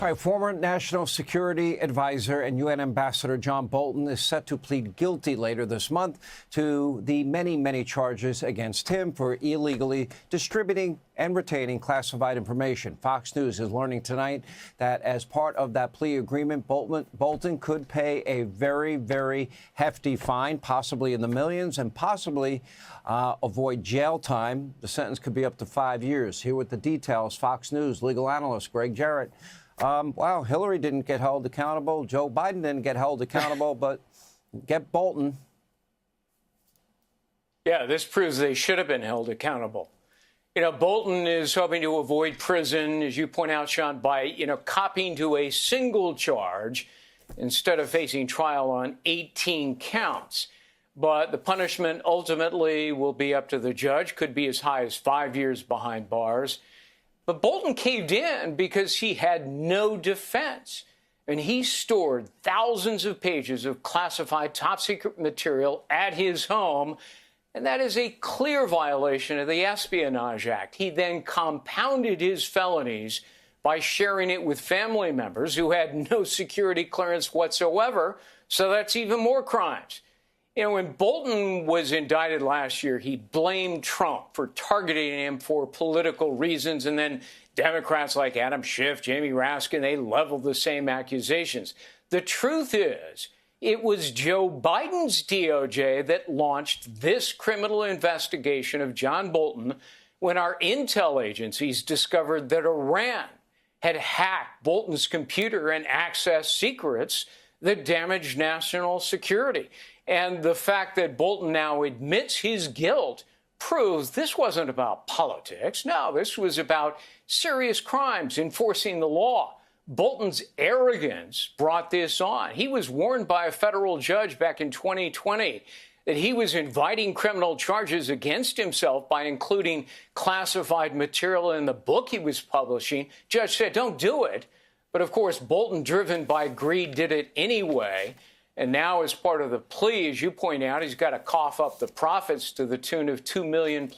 All right, former National Security Advisor and UN Ambassador John Bolton is set to plead guilty later this month to the many charges against him for illegally distributing and retaining classified information. Fox News is learning tonight that as part of that plea agreement, Bolton could pay a very hefty fine, possibly in the millions, and possibly avoid jail time. The sentence could be up to 5 years. Here with the details, Fox News legal analyst Greg Jarrett. Wow, Hillary didn't get held accountable. Joe Biden didn't get held accountable, but get Bolton. Yeah, this proves they should have been held accountable. You know, Bolton is hoping to avoid prison, as you point out, Sean, by, copying to a single charge instead of facing trial on 18 counts. But the punishment ultimately will be up to the judge, could be as high as 5 years behind bars. But Bolton caved in because he had no defense, and he stored thousands of pages of classified top-secret material at his home, and that is a clear violation of the Espionage Act. He then compounded his felonies by sharing it with family members who had no security clearance whatsoever, so that's even more crimes. You know, when Bolton was indicted last year, he blamed Trump for targeting him for political reasons. And then Democrats like Adam Schiff, Jamie Raskin, they leveled the same accusations. The truth is, it was Joe Biden's DOJ that launched this criminal investigation of John Bolton when our intel agencies discovered that Iran had hacked Bolton's computer and accessed secrets that damaged national security. And the fact that Bolton now admits his guilt proves this wasn't about politics. No, this was about serious crimes, enforcing the law. Bolton's arrogance brought this on. He was warned by a federal judge back in 2020 that he was inviting criminal charges against himself by including classified material in the book he was publishing. Judge said, don't do it. But of course, Bolton, driven by greed, did it anyway. And now, as part of the plea, as you point out, he's got to cough up the profits to the tune of $2 million+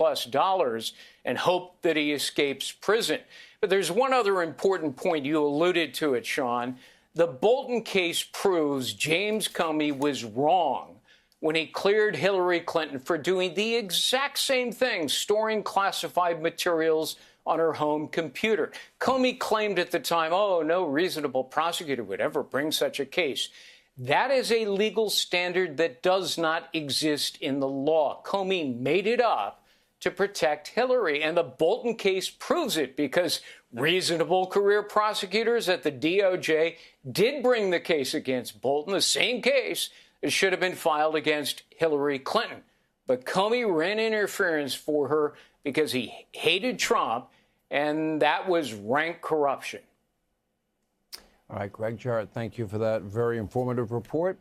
and hope that he escapes prison. But there's one other important point. You alluded to it, Sean. The Bolton case proves James Comey was wrong when he cleared Hillary Clinton for doing the exact same thing, storing classified materials on her home computer. Comey claimed at the time, oh, no reasonable prosecutor would ever bring such a case. That is a legal standard that does not exist in the law. Comey made it up to protect Hillary, and the Bolton case proves it because reasonable career prosecutors at the DOJ did bring the case against Bolton, the same case that should have been filed against Hillary Clinton. But Comey ran interference for her because he hated Trump, and that was rank corruption. All right, Greg Jarrett, thank you for that very informative report.